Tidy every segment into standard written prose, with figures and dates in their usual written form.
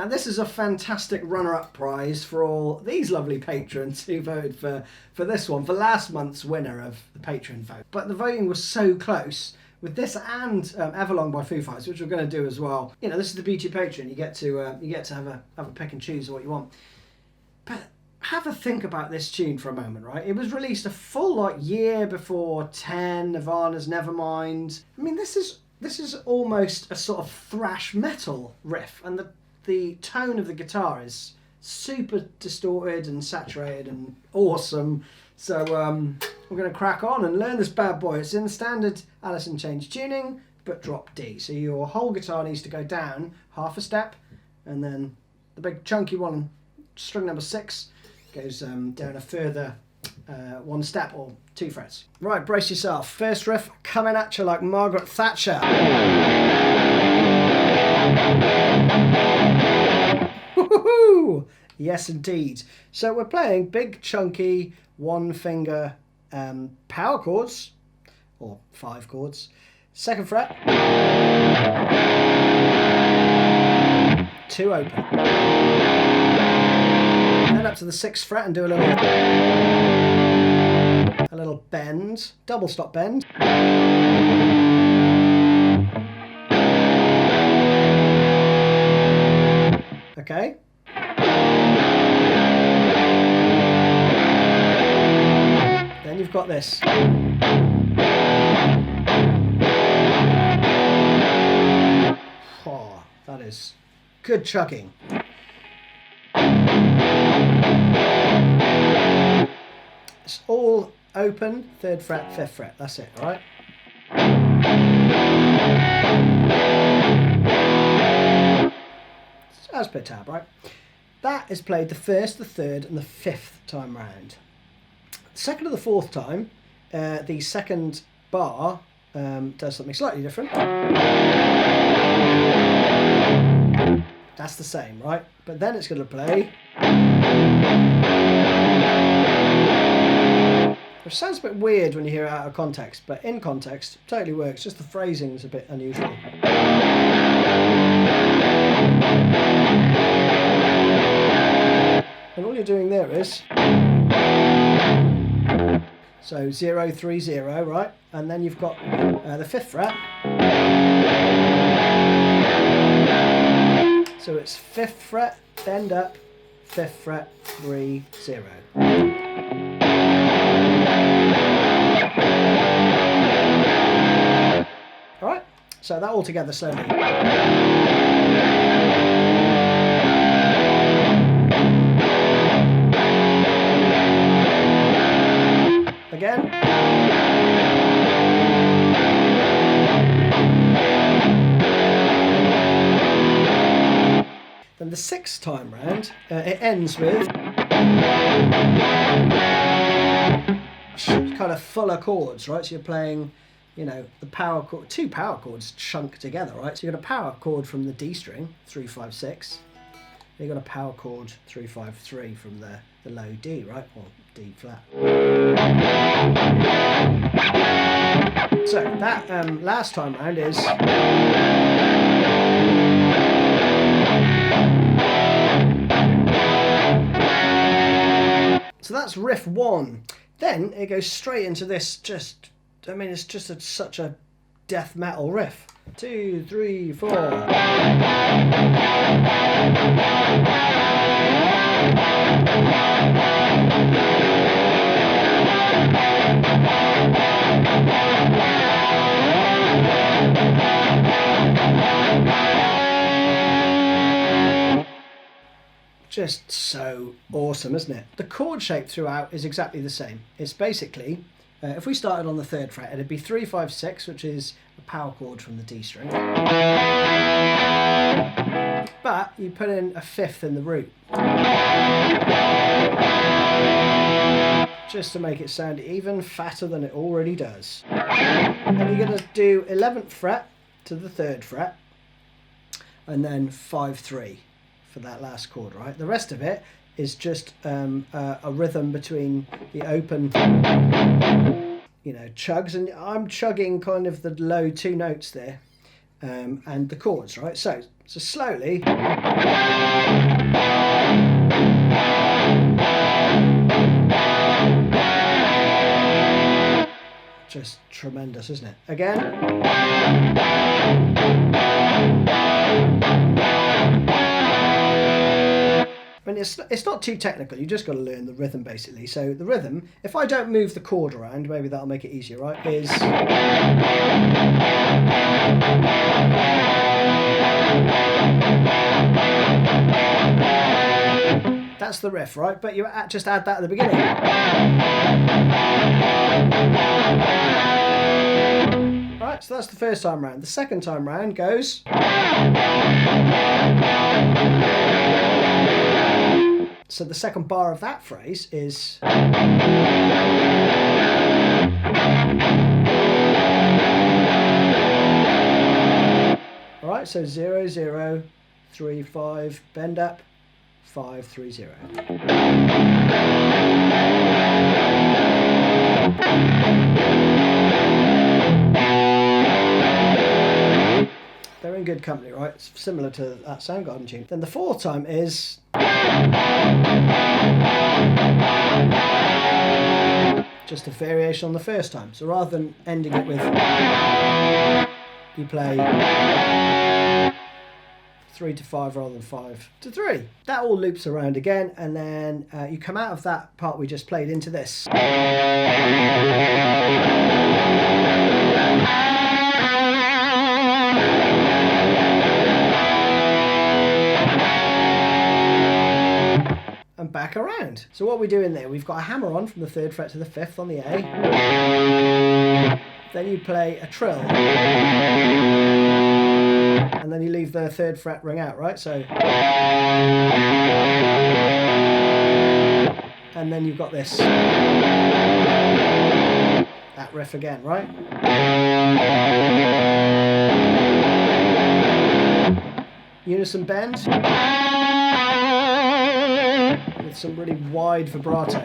And this is a fantastic runner-up prize for all these lovely patrons who voted for this one, for last month's winner of the Patreon vote. But the voting was so close with this and Everlong by Foo Fighters, which we're going to do as well. You know, this is the beauty of Patreon. You get to have a pick and choose of what you want. But have a think about this tune for a moment, right? It was released a full year before 10, Nirvana's Nevermind. I mean, this is almost a sort of thrash metal riff, and the tone of the guitar is super distorted and saturated and awesome. So we're going to crack on and learn this bad boy. It's in the standard Alice in Chains tuning, but drop D. So your whole guitar needs to go down half a step, and then the big chunky one, string number 6, goes down a further 1 step or 2 frets. Right, brace yourself. First riff coming at you like Margaret Thatcher. Woohoo! Yes, indeed. So we're playing big, chunky, 1-finger power chords, or 5 chords. 2nd fret, 2 open. Then up to the 6th fret and do a little bend, double stop bend. Okay. Then you've got this. Oh, that is good chugging. It's all open, 3rd fret, 5th fret. That's it, all right? As per tab, right? That is played the 1st, the 3rd, and the 5th time round. The 2nd or the 4th time, the 2nd bar does something slightly different. That's the same, right? But then it's going to play. Which sounds a bit weird when you hear it out of context, but in context, it totally works. Just the phrasing is a bit unusual. And all you're doing there is, so 0, 3, 0, right? And then you've got the 5th fret. So it's 5th fret, bend up, 5th fret, 3, 0. Alright, so that all together slowly. Again. Then the 6th time round, it ends with kind of fuller chords, right? So you're playing, you know, the power chord, 2 power chords chunked together, right? So you've got a power chord from the D string, 3, 5, 6. You've got a power chord 3, 5, 3 from the low D, right? Or D flat. So that last time round is. So that's riff 1. Then it goes straight into this it's just such a death metal riff. 2, 3, 4. Just so awesome, isn't it? The chord shape throughout is exactly the same. It's basically, if we started on the 3rd fret, it'd be 3, 5, 6, which is a power chord from the D string. But you put in a 5th in the root, just to make it sound even fatter than it already does. And you're going to do 11th fret to the 3rd fret, and then 5, 3. For that last chord, right? The rest of it is just a rhythm between the open, chugs, and I'm chugging kind of the low 2 notes there, and the chords, right? So So slowly. Just tremendous, isn't it? Again. I mean, it's not too technical. You just got to learn the rhythm, basically. So the rhythm, if I don't move the chord around, maybe that'll make it easier, right? Is that's the riff, right? But you just add that at the beginning. Right, so that's the first time round. The second time round goes. So the second bar of that phrase is. All right, so 0, 0, 3, 5, bend up, 5, 3, 0. They're in good company, right? It's similar to that Soundgarden tune. Then the fourth time is. Just a variation on the first time. So rather than ending it with. You play 3 to 5 rather than 5 to 3. That all loops around again, and then you come out of that part we just played into this. And back around. So what we do in there, we've got a hammer on from the 3rd fret to the 5th on the A. Then you play a trill. And then you leave the 3rd fret ring out, right? So. And then you've got this. That riff again, right? Unison bend. With some really wide vibrato.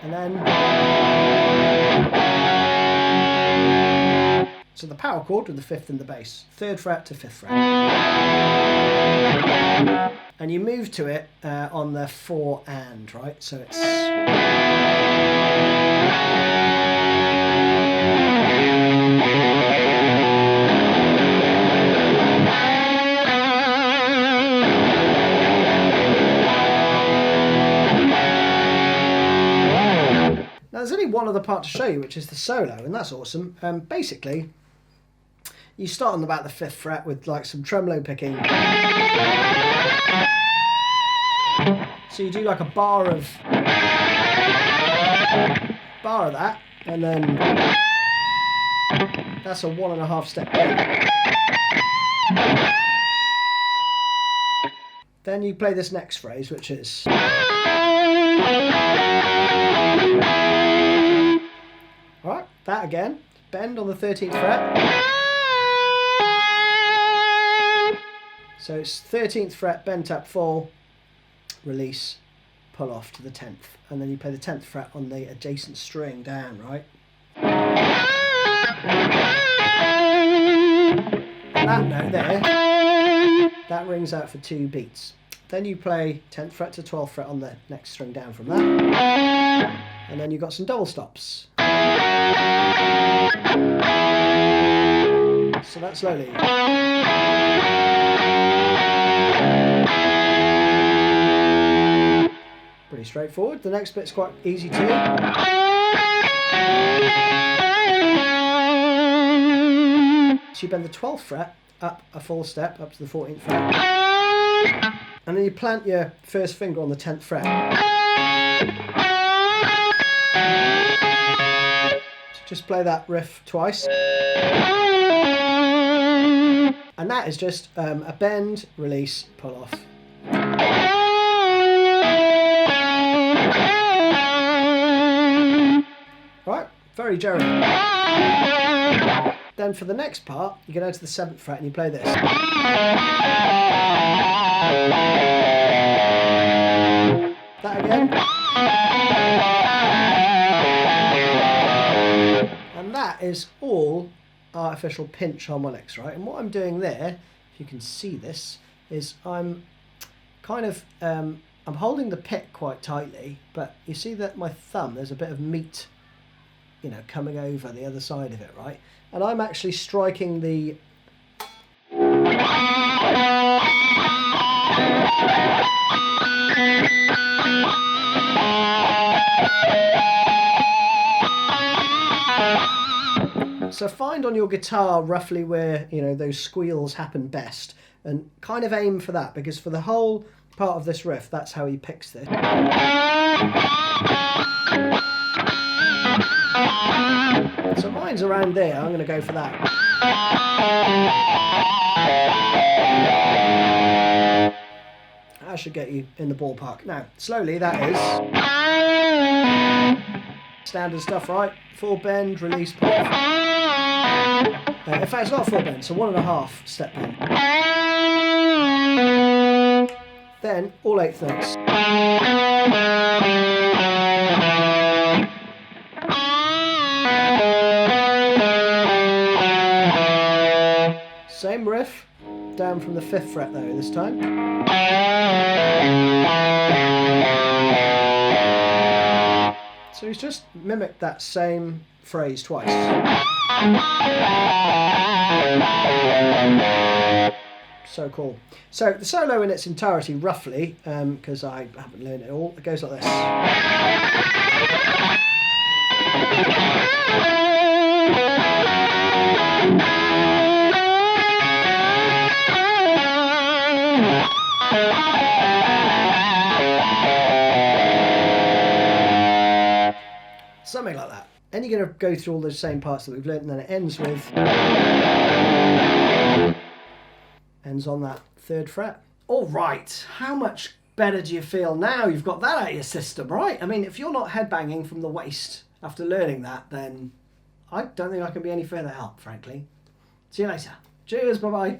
And then. So the power chord with the 5th and the bass. 3rd fret to 5th fret. And you move to it on the 4 and, right? So it's. Now there's only one other part to show you, which is the solo, and that's awesome. Basically, you start on about the 5th fret with like some tremolo picking. So you do like a bar of that, and then that's a 1.5 step bend. Then you play this next phrase, which is. Alright, that again. Bend on the 13th fret. So it's 13th fret, bent up full, release, pull off to the 10th. And then you play the 10th fret on the adjacent string down, right? And that note there, that rings out for 2 beats. Then you play 10th fret to 12th fret on the next string down from that. And then you've got some double stops. So that's slowly. Pretty straightforward. The next bit's quite easy too. So you bend the 12th fret up a full step up to the 14th fret. And then you plant your first finger on the 10th fret. So just play that riff twice. And that is just a bend, release, pull off. Right, very Jerry. Then for the next part, you go down to the 7th fret and you play this. That again. is all artificial pinch harmonics, right? And what I'm doing there, if you can see this, is I'm kind of I'm holding the pick quite tightly, but you see that my thumb, there's a bit of meat, you know, coming over the other side of it, right? And I'm actually striking the so find on your guitar roughly where, you know, those squeals happen best, and kind of aim for that, because for the whole part of this riff, that's how he picks this. So mine's around there, I'm going to go for that. That should get you in the ballpark. Now, slowly, that is standard stuff, right? Full bend, release, pull. In fact, it's not a full bend, so 1.5 step bend. Then, all 8th notes. Same riff, down from the 5th fret though this time. So he's just mimicked that same phrase twice. So cool. So the solo in its entirety, roughly, because I haven't learned it all, it goes like this. Something like that. And you're going to go through all those same parts that we've learnt, and then it ends with... ends on that 3rd fret. All right, how much better do you feel now you've got that out of your system, right? I mean, if you're not headbanging from the waist after learning that, then I don't think I can be any further help, frankly. See you later. Cheers, bye-bye.